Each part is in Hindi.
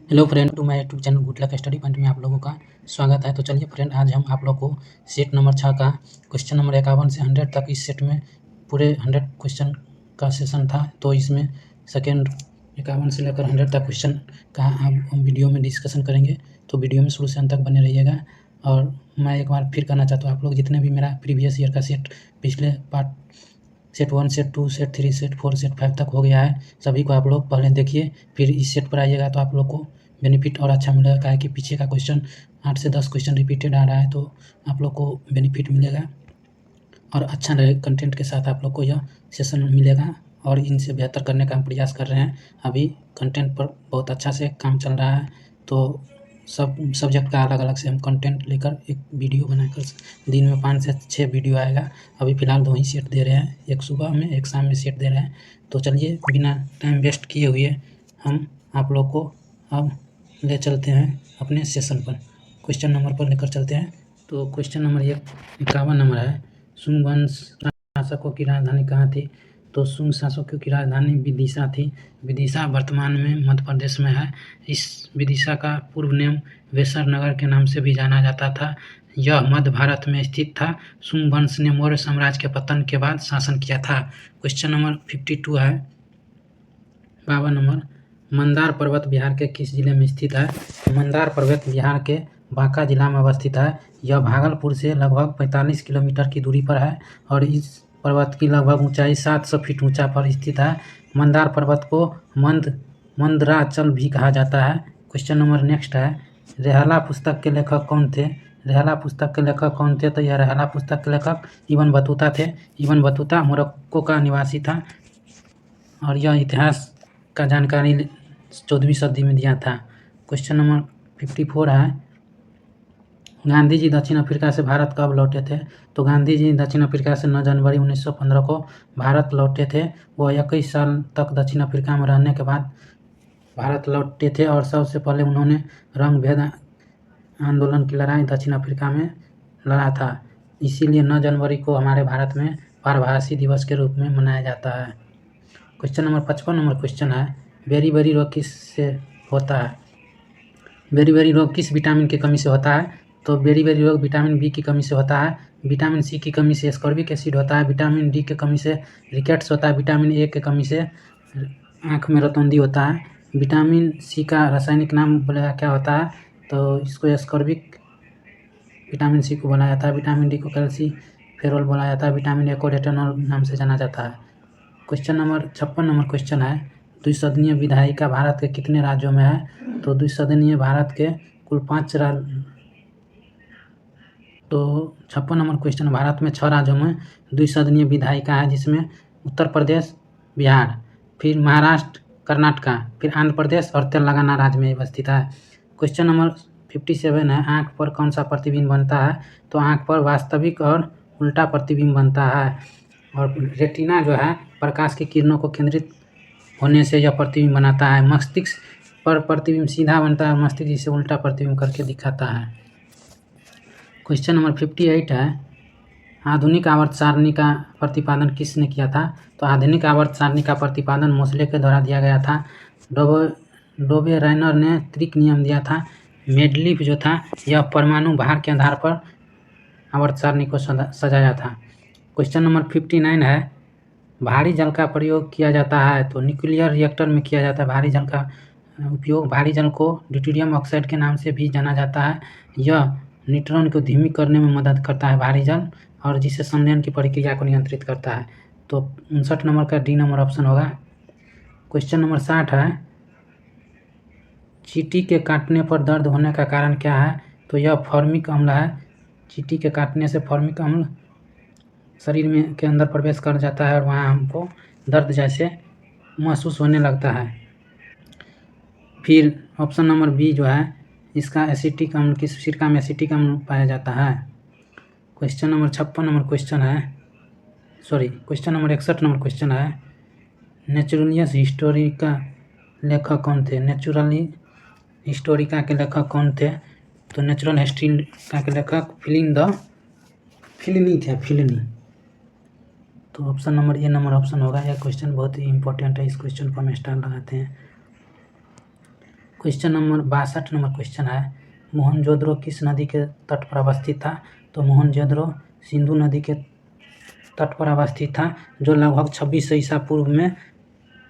Hello friend, to my YouTube channel good luck study point में आप लोगों का स्वागत है। तो चलिए फ्रेंड, आज हम आप लोग को सेट नंबर 6 का क्वेश्चन नंबर 51 से 100 तक, इस सेट में पूरे 100 क्वेश्चन का सेशन था। तो इसमें सेकेंड 51 से लेकर 100 तक क्वेश्चन का हम वीडियो में डिस्कशन करेंगे। तो वीडियो में शुरू से अंत तक बने रहिएगा। और मैं एक बार फिर कहना चाहता हूँ, आप लोग जितने भी मेरा प्रीवियस ईयर का सेट, पिछले part set 1, set 2, set 3, set 4, set 5 तक हो गया है, सभी को आप लोग पहले देखिए, फिर इस सेट पर आइएगा तो आप लोग को बेनिफिट और अच्छा मिलेगा। क्या है कि पीछे का क्वेश्चन 8 से 10 क्वेश्चन रिपीटेड आ रहा है, तो आप लोग को बेनिफिट मिलेगा और अच्छा कंटेंट के साथ आप लोग को यह सेशन मिलेगा। और इनसे बेहतर करने का हम प्रयास कर रहे हैं। अभी कंटेंट पर बहुत अच्छा से काम चल रहा है, तो सब सब्जेक्ट का अलग अलग से हम कंटेंट लेकर एक वीडियो बनाकर दिन में 5 से 6 वीडियो आएगा। अभी फ़िलहाल 2 ही सेट दे रहे हैं, एक सुबह में एक शाम में सेट दे रहे हैं। तो चलिए बिना टाइम वेस्ट किए हुए हम आप लोग को अब ले चलते हैं अपने सेशन पर, क्वेश्चन नंबर पर लेकर चलते हैं। तो क्वेश्चन नंबर 51 नंबर है, शुंग वंश शासकों की राजधानी कहाँ थी? तो शुंग शासकों की राजधानी विदिशा थी। विदिशा वर्तमान में मध्य प्रदेश में है। इस विदिशा का पूर्व नाम वेसर नगर के नाम से भी जाना जाता था। यह मध्य भारत में स्थित था। शुंग वंश ने मौर्य साम्राज्य के पतन के बाद शासन किया था। क्वेश्चन नंबर 52 है, 52 नंबर, मंदार पर्वत बिहार के किस जिले में स्थित है? मंदार पर्वत बिहार के बांका जिला में अवस्थित है। यह भागलपुर से लगभग 45 किलोमीटर की दूरी पर है और इस पर्वत की लगभग ऊंचाई 700 फीट ऊंचा पर स्थित है। मंदार पर्वत को मंदराचल भी कहा जाता है। क्वेश्चन नंबर नेक्स्ट है, रेहला पुस्तक के लेखक कौन थे? रेहला पुस्तक के लेखक कौन थे? तो यह रेहला पुस्तक के लेखक इब्न बतूता थे। इब्न बतूता मोरक्को का निवासी था और यह इतिहास का जानकारी 14वीं सदी में दिया था। क्वेश्चन नंबर 54 है, गांधी जी दक्षिण अफ्रीका से भारत कब लौटे थे? तो गांधी जी दक्षिण अफ्रीका से 9 जनवरी 1915 को भारत लौटे थे। वह 21 साल तक दक्षिण अफ्रीका में रहने के बाद भारत लौटे थे और सबसे पहले उन्होंने रंग भेद आंदोलन की लड़ाई दक्षिण अफ्रीका में लड़ा था। इसीलिए 9 जनवरी को हमारे भारत में पारभासी दिवस के रूप में मनाया जाता है। क्वेश्चन नंबर 55 नंबर क्वेश्चन है, बेरी रोग किस से होता है? बेरी रोग किस विटामिन की कमी से होता है? तो बेरी रोग विटामिन बी की कमी से होता है। विटामिन सी की कमी से एस्कॉर्बिक एसिड होता है। विटामिन डी की कमी से रिकेट्स होता है। विटामिन ए की कमी से आँख में रतौंधी होता है। विटामिन सी का रासायनिक नाम बोला क्या होता है? तो इसको एस्कॉर्बिक विटामिन सी को बोला जाता है। विटामिन डी को कैल्सीफेरॉल बोला जाता है। विटामिन ए को रेटिनॉल नाम से जाना जाता है। क्वेश्चन नंबर 56 नंबर क्वेश्चन है, द्विसदनीय विधायिका भारत के कितने राज्यों में है? तो द्विसदनीय भारत के कुल 5 राज्य। तो 56 नंबर क्वेश्चन, भारत में 6 राज्यों में द्विसदनीय विधायिका है, जिसमें उत्तर प्रदेश, बिहार, फिर महाराष्ट्र, कर्नाटका, फिर आंध्र प्रदेश और तेलंगाना राज्य में अवस्थित है। क्वेश्चन नंबर 57 है, आँख पर कौन सा प्रतिबिंब बनता है? तो आँख पर वास्तविक और उल्टा प्रतिबिंब बनता है। और रेटिना जो है प्रकाश की किरणों को केंद्रित होने से यह प्रतिबिंब बनाता है। मस्तिष्क पर प्रतिबिंब सीधा बनता है, मस्तिष्क जिसे उल्टा प्रतिबिंब करके दिखाता है। क्वेश्चन नंबर 58 है, आधुनिक आवर्त सारणी का प्रतिपादन किसने किया था? तो आधुनिक आवर्त सारणी का प्रतिपादन मोसले के द्वारा दिया गया था। डोबे राइनर ने त्रिक नियम दिया था। मेंडलीफ जो था, यह परमाणु भार के आधार पर आवर्त सारणी को सजाया था। क्वेश्चन नंबर 59 है, भारी जल का प्रयोग किया जाता है? तो न्यूक्लियर रिएक्टर में किया जाता है भारी जल का उपयोग। भारी जल को ड्यूटेरियम ऑक्साइड के नाम से भी जाना जाता है। यह न्यूट्रॉन को धीमी करने में मदद करता है भारी जल, और जिससे संलयन की प्रक्रिया को नियंत्रित करता है। तो 59 नंबर का डी नंबर ऑप्शन होगा। क्वेश्चन नंबर 60 है, चींटी के काटने पर दर्द होने का कारण क्या है? तो यह फॉर्मिक अम्ल है। चींटी के काटने से फॉर्मिक अम्ल शरीर में के अंदर प्रवेश कर जाता है और वहाँ हमको दर्द जैसे महसूस होने लगता है। फिर ऑप्शन नंबर बी जो है, इसका एसिटिक अम्ल, किस सिरका में एसिटिक अम्ल पाया जाता है। क्वेश्चन नंबर 56 नंबर क्वेश्चन है, क्वेश्चन नंबर 61 नंबर क्वेश्चन है, नेचुरलियस हिस्टोरिका लेखक कौन थे? नेचुरली हिस्टोरिका के लेखक कौन थे? तो नेचुरल हिस्टोरिका के लेखक फिलिनी थे, फिलिनी। तो option number A number option होगा। यह क्वेश्चन बहुत ही इंपॉर्टेंट है, इस क्वेश्चन को हम स्टार लगाते हैं। क्वेश्चन नंबर 62 नंबर क्वेश्चन है, मोहनजोदड़ो किस नदी के तट पर अवस्थित था? तो मोहनजोदड़ो सिंधु नदी के तट पर अवस्थित था, जो लगभग 2600 ईसा पूर्व में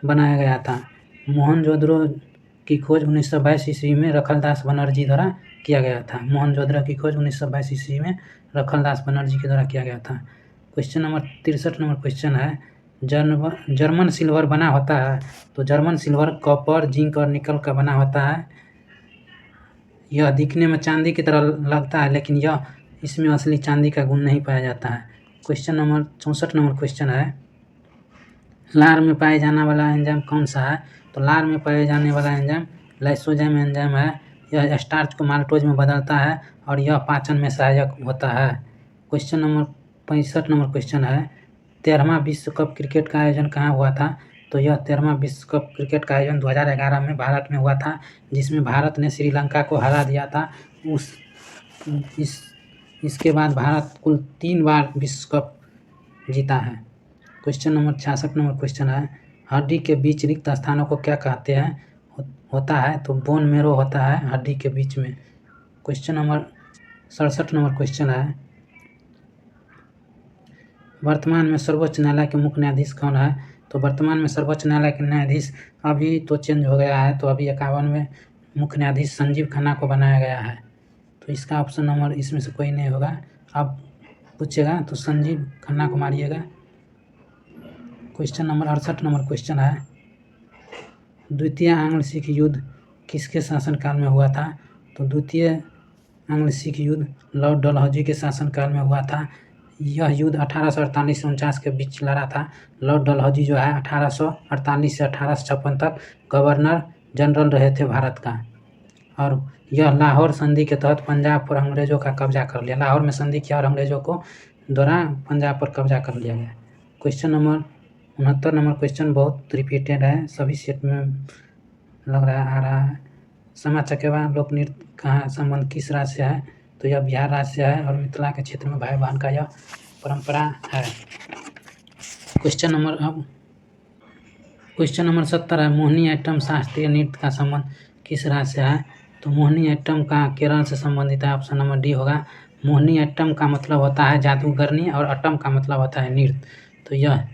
बनाया गया था। मोहनजोदड़ो की खोज 1922 ईस्वी में रखलदास बनर्जी द्वारा किया गया था। मोहनजोदड़ो की खोज 1922 ईस्वी में रखलदास बनर्जी के द्वारा किया गया था। क्वेश्चन नंबर 63 नंबर क्वेश्चन है, जर्मन सिल्वर बना होता है? तो जर्मन सिल्वर कॉपर, जिंक और निकल का बना होता है। यह दिखने में चांदी की तरह लगता है, लेकिन इसमें असली चांदी का गुण नहीं पाया जाता है। क्वेश्चन नंबर 64 नंबर क्वेश्चन है, लार में पाए जाने वाला एंजाइम कौन सा है? तो लार में पाए जाने वाला एंजाइम लाइसोजाइम एंजाइम है। यह स्टार्च को माल्टोज में बदलता है और यह पाचन में सहायक होता है। क्वेश्चन नंबर 65 नंबर क्वेश्चन है, 13वां विश्व कप क्रिकेट का आयोजन कहाँ हुआ था? तो यह 13वां विश्व कप क्रिकेट का आयोजन 2011 में भारत में हुआ था, जिसमें भारत ने श्रीलंका को हरा दिया था। इसके बाद भारत कुल 3 बार विश्व कप जीता है। क्वेश्चन नंबर 66 नंबर क्वेश्चन है, हड्डी के बीच रिक्त स्थानों को क्या कहते हैं? होता है तो बोन मेरो होता है हड्डी के बीच में। क्वेश्चन नंबर 67 नंबर क्वेश्चन है, वर्तमान में सर्वोच्च न्यायालय के मुख्य न्यायाधीश कौन है? तो वर्तमान में सर्वोच्च न्यायालय के न्यायाधीश अभी तो चेंज हो गया है, तो अभी 51वें मुख्य न्यायाधीश संजीव खन्ना को बनाया गया है। तो इसका ऑप्शन नंबर इसमें से कोई नहीं होगा। अब पूछेगा तो संजीव खन्ना को मारिएगा। क्वेश्चन नंबर 68 नंबर क्वेश्चन है, द्वितीय आंग्ल सिख युद्ध किसके शासनकाल में हुआ था? तो द्वितीय आंग्ल सिख युद्ध लॉर्ड डलहौजी के शासनकाल में हुआ था। यह युद्ध 1848 से 49 के बीच लड़ा था। लॉर्ड डलहौजी जो है 1848 से 1856 तक गवर्नर जनरल रहे थे भारत का, और यह लाहौर संधि के तहत पंजाब पर अंग्रेजों का कब्जा कर लिया। लाहौर में संधि किया और अंग्रेजों को द्वारा पंजाब पर कब्जा कर लिया गया। क्वेश्चन नंबर 69 नंबर क्वेश्चन बहुत रिपीटेड है, सभी सेट में लग रहा है आ रहा है। समा चकेवा लोक नृत्य का संबंध किस राज्य से है? तो यह बिहार राज्य से है और मिथिला के क्षेत्र में भाई बहन का यह परंपरा है। क्वेश्चन नंबर 70 है, मोहिनी एट्टम शास्त्रीय नृत्य का संबंध किस राज्य से है? तो मोहिनी एट्टम का केरल से संबंधित है, ऑप्शन नंबर डी होगा। मोहिनी एट्टम का मतलब होता है जादूगरनी और अट्टम का मतलब होता है नृत्य, तो यह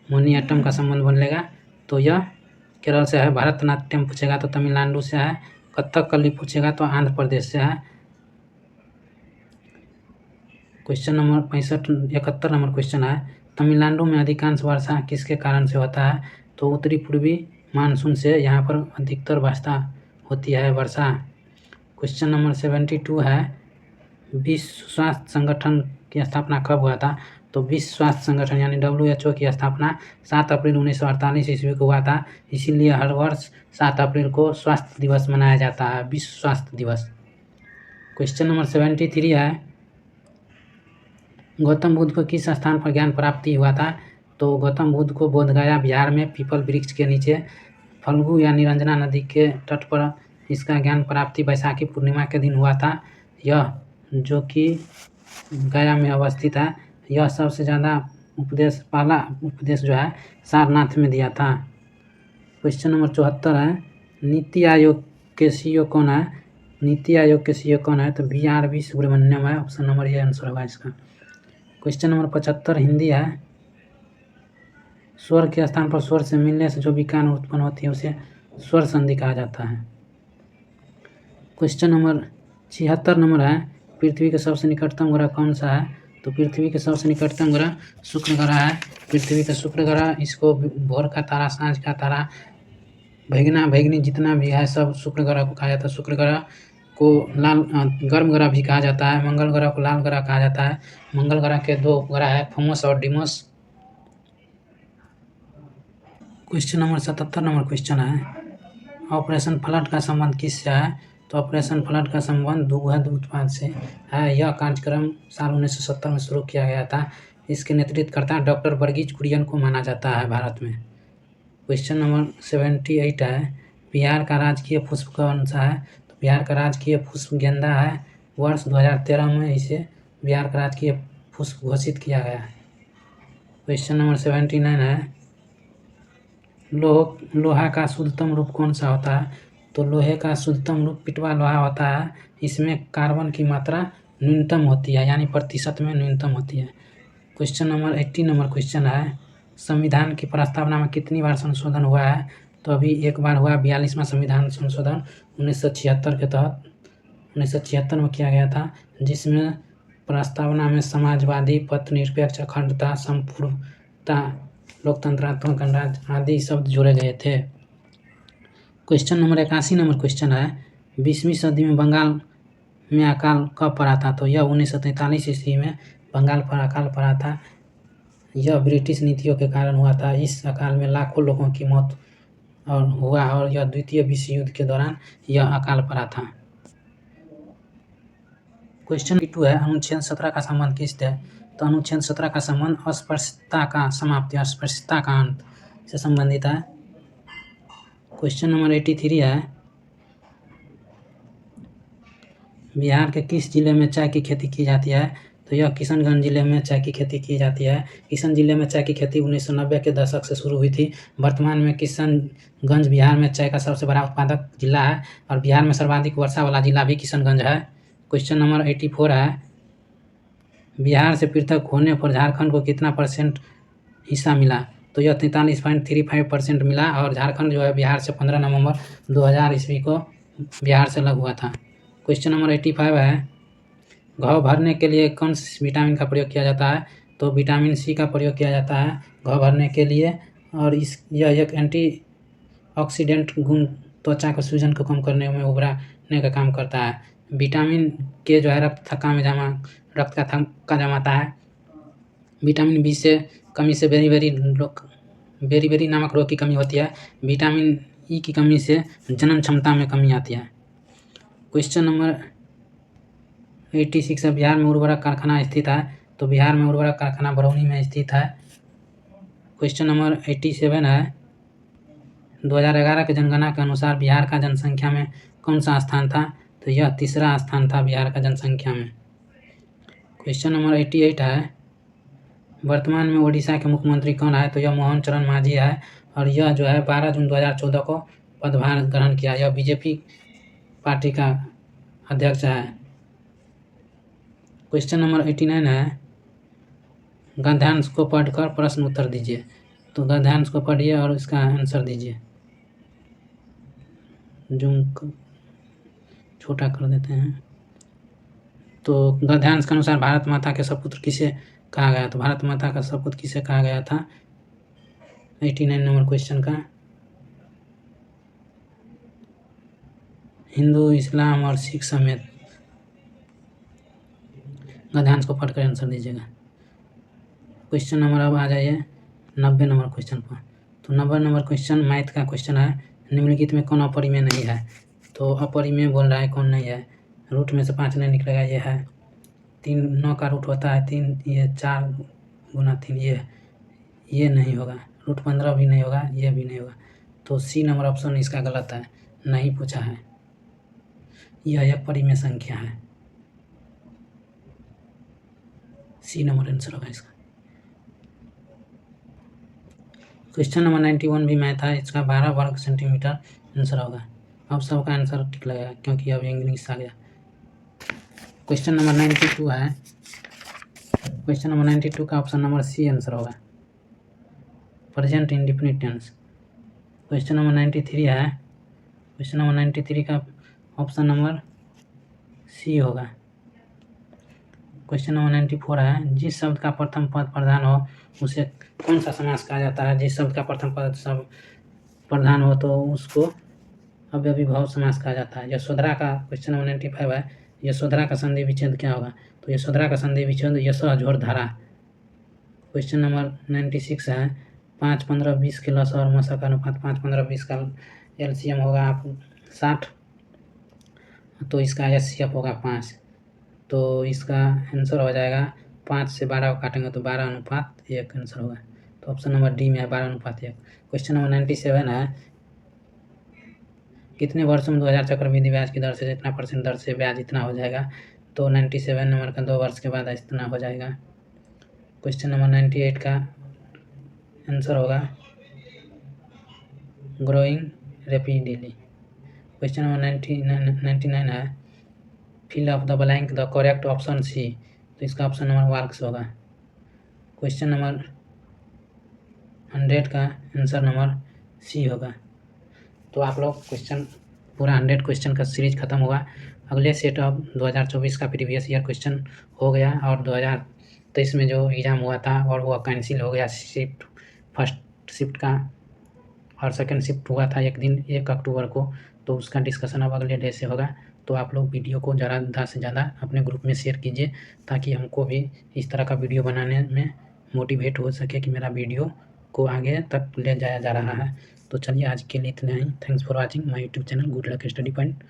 मोहिनी एट्टम का संबंध बनेगा। तो यह केरल से है। भरतनाट्यम पूछेगा तो तमिलनाडु से है। कथकली पूछेगा तो आंध्र प्रदेश से है। क्वेश्चन नंबर 71 नंबर क्वेश्चन है, तमिलनाडु में अधिकांश वर्षा किसके कारण से होता है? तो उत्तरी पूर्वी मानसून से यहाँ पर अधिकतर वर्षा होती है वर्षा। क्वेश्चन नंबर 72 है, विश्व स्वास्थ्य संगठन की स्थापना कब हुआ था? तो विश्व स्वास्थ्य संगठन यानी WHO की स्थापना 7 अप्रैल 1948 ईस्वी को हुआ था। इसीलिए हर वर्ष 7 अप्रैल को स्वास्थ्य दिवस मनाया जाता है, विश्व स्वास्थ्य दिवस। क्वेश्चन नंबर 73 है, गौतम बुद्ध को किस स्थान पर ज्ञान प्राप्ति हुआ था? तो गौतम बुद्ध को बोधगया बिहार में पीपल वृक्ष के नीचे फल्गु या निरंजना नदी के तट पर इसका ज्ञान प्राप्ति बैसाखी पूर्णिमा के दिन हुआ था। यह जो कि गया में अवस्थित है। यह सबसे ज़्यादा पहला उपदेश जो है सारनाथ में दिया था। क्वेश्चन नंबर 74 है, नीति आयोग के CEO कौन है? नीति आयोग के CEO कौन है? तो VRV सुब्रमण्यम है, ऑप्शन नंबर ये आंसर होगा इसका। क्वेश्चन नंबर 75 हिंदी है, स्वर के स्थान पर स्वर से मिलने से जो विकार उत्पन्न होती है उसे स्वर संधि कहा जाता है। क्वेश्चन नंबर 76 नंबर है, पृथ्वी के सबसे निकटतम ग्रह कौन सा है? तो पृथ्वी के सबसे निकटतम ग्रह शुक्र ग्रह है। पृथ्वी का शुक्र ग्रह, इसको भोर का तारा, सांझ का तारा, भैगना भैगनी जितना भी है सब शुक्र ग्रह को कहा जाता है। शुक्र ग्रह को लाल गर्म ग्रह भी कहा जाता है। मंगल ग्रह को लाल ग्रह कहा जाता है। मंगल ग्रह के 2 ग्रह है, फोमस और Deimos. Question number 77 number question है, ऑपरेशन फ्लड का संबंध किससे है? तो ऑपरेशन फ्लड का संबंध दुग्ध उत्पाद से है। यह कार्यक्रम साल 1970 में शुरू किया गया था। इसके नेतृत्वकर्ता डॉक्टर वर्गीज कुरियन को माना जाता है भारत में। क्वेश्चन नंबर 78 है, बिहार का राजकीय पुष्प कौन सा है? तो बिहार का राजकीय पुष्प गेंदा है। वर्ष 2013 में इसे बिहार का राजकीय पुष्प घोषित किया गया है। क्वेश्चन नंबर 79 है, लोहा का शुद्धतम रूप कौन सा होता है? तो लोहे का शुद्धतम रूप पिटवा लोहा होता है। इसमें कार्बन की मात्रा न्यूनतम होती है, यानी प्रतिशत में न्यूनतम होती है। क्वेश्चन नंबर 80 नंबर क्वेश्चन है, संविधान की प्रस्तावना में कितनी बार संशोधन हुआ है? तो अभी एक बार हुआ, 42वां संविधान संशोधन 1976 के तहत 1976 में किया गया था, जिसमें प्रस्तावना में समाजवादी, पथनिरपेक्ष, अखंडता, संपूर्णता, लोकतंत्रात्मक गणराज्य आदि शब्द जोड़े गए थे। क्वेश्चन नंबर 81 नंबर क्वेश्चन है, 20वीं सदी में बंगाल में अकाल कब पड़ा था? तो यह 1943 ईस्वी में बंगाल पर अकाल पड़ा था। यह ब्रिटिश नीतियों के कारण हुआ था। इस अकाल में लाखों लोगों की मौत हुआ और यह द्वितीय विश्व युद्ध के दौरान यह अकाल पड़ा था। क्वेश्चन 2 है, अनुच्छेद 17 का संबंध किससे है? तो अनुच्छेद 17 का संबंध अस्पृश्यता का समाप्ति, अस्पृश्यता का अंत से संबंधित है। क्वेश्चन नंबर 83 है, बिहार के किस जिले में चाय की खेती की जाती है? तो यह किशनगंज जिले में चाय की खेती की जाती है। किशन जिले में चाय की खेती 1990 के दशक से शुरू हुई थी। वर्तमान में किशनगंज बिहार में चाय का सबसे बड़ा उत्पादक जिला है और बिहार में सर्वाधिक वर्षा वाला जिला भी किशनगंज है। क्वेश्चन नंबर 84 है, बिहार से पृथक होने पर झारखंड को कितना % हिस्सा मिला? तो यह 43.35% मिला और झारखंड जो है बिहार से 15 नवंबर 2000 ईस्वी को बिहार से अलग हुआ था। क्वेश्चन नंबर 85 है, घाव भरने के लिए कौन सी विटामिन का प्रयोग किया जाता है? तो विटामिन सी का प्रयोग किया जाता है घाव भरने के लिए और यह एक एंटीऑक्सीडेंट गुण त्वचा के सूजन को कम करने में उभराने का काम करता है। विटामिन के जो है रक्त का जमाता है। विटामिन बी से कमी से बेरी नामक रोग की कमी होती है। विटामिन ई की कमी से जनन क्षमता में कमी आती है। क्वेश्चन नंबर 86 है, बिहार में उर्वरक कारखाना स्थित है? तो बिहार में उर्वरक कारखाना बरौनी में स्थित है। क्वेश्चन नंबर 87 है, 2011 के जनगणना के अनुसार बिहार का जनसंख्या में कौन सा स्थान था? तो यह तीसरा स्थान था बिहार का जनसंख्या में। क्वेश्चन नंबर 88 है, वर्तमान में ओडिशा के मुख्यमंत्री कौन है? तो यह मोहन चरण मांझी है और यह जो है 12 जून 2014 को पदभार ग्रहण किया। यह बीजेपी पार्टी का अध्यक्ष है। क्वेश्चन नंबर 89 है, गद्यांश को पढ़कर प्रश्न उत्तर दीजिए। तो गद्यांश को पढ़िए और इसका आंसर दीजिए। जूम छोटा कर देते हैं। तो गद्यांश के अनुसार भारत माता के सपुत्र किसे कहा गया? तो भारत माता का सपुत्र किसे कहा गया था? 89 नंबर क्वेश्चन का हिंदू, इस्लाम और सिख समेत। गद्यांश को पढ़कर आंसर दीजिएगा। क्वेश्चन नंबर अब आ जाइए 90 नंबर क्वेश्चन पर। तो 90 नंबर क्वेश्चन मैथ का क्वेश्चन है, निम्नलिखित में कौन अपरिमेय नहीं है? तो अपरिमेय बोल रहा है कौन नहीं है? रूट में से 5 नहीं निकलेगा, ये है 3, 9 का रूट होता है 3, ये 4 गुना 3, ये नहीं होगा। रूट 15 भी नहीं होगा, ये भी नहीं होगा। तो सी नंबर ऑप्शन इसका गलत है, नहीं पूछा है। यह एक परिमेय संख्या है। सी नंबर आंसर होगा इसका। क्वेश्चन नंबर 91 भी मैथ है, इसका 12 वर्ग सेंटीमीटर आंसर होगा। अब सबका आंसर ठीक लगेगा क्योंकि अब इंग्लिश आ गया। क्वेश्चन नंबर 92 है, क्वेश्चन नंबर 92 का ऑप्शन नंबर सी आंसर होगा, present indefinite tense. Question number 93 है, क्वेश्चन नंबर 93 का ऑप्शन नंबर सी होगा। क्वेश्चन नंबर 94 है, जिस शब्द का प्रथम पद प्रधान हो उसे कौन सा समास कहा जाता है? जिस शब्द का प्रथम पद सब प्रधान हो तो उसको अव्ययीभाव समास कहा जाता है। यशोधरा का क्वेश्चन नंबर 95 है, यशोधरा का संधि विच्छेद क्या होगा? तो यशोधरा का संधि विच्छेद यशः जोड़ धारा। क्वेश्चन नंबर 96 है, 5, 15, 20 के लस और मसा का अनुपात 5, 15, 20 का एलसीएम होगा 60, तो इसका एचसीएफ होगा 5। तो इसका आंसर हो जाएगा 5 से 12 को काटेंगे तो 12:1 आंसर होगा। तो ऑप्शन नंबर डी में है 12:1। क्वेश्चन नंबर 97 है, कितने वर्षों में 2000 चक्रवृद्धि ब्याज की दर से जितना % दर से ब्याज इतना हो जाएगा? तो 97 नंबर का 2 वर्ष के बाद इतना हो जाएगा। क्वेश्चन नंबर 98 का आंसर होगा ग्रोइंग रैपिडली। क्वेश्चन नंबर 99 है, fill of the blank the correct option C, तो इसका ऑप्शन नंबर वार्क्स होगा। क्वेश्चन नंबर 100 का आंसर नंबर सी होगा। तो आप लोग क्वेश्चन पूरा 100 क्वेश्चन का सीरीज खत्म हुआ। अगले सेट ऑफ 2024 का प्रीवियस ईयर क्वेश्चन हो गया और 2023 में जो एग्ज़ाम हुआ था और वो कैंसिल हो गया, शिफ्ट फर्स्ट शिफ्ट का और सेकंड शिफ्ट हुआ था एक दिन 1 अक्टूबर को, तो उसका डिस्कशन अब अगले डे से होगा। तो आप लोग वीडियो को ज़्यादा से ज़्यादा अपने ग्रुप में शेयर कीजिए ताकि हमको भी इस तरह का वीडियो बनाने में मोटिवेट हो सके कि मेरा वीडियो को आगे तक ले जाया जा रहा है। तो चलिए आज के लिए इतना ही। Thanks for watching my YouTube channel good luck study point.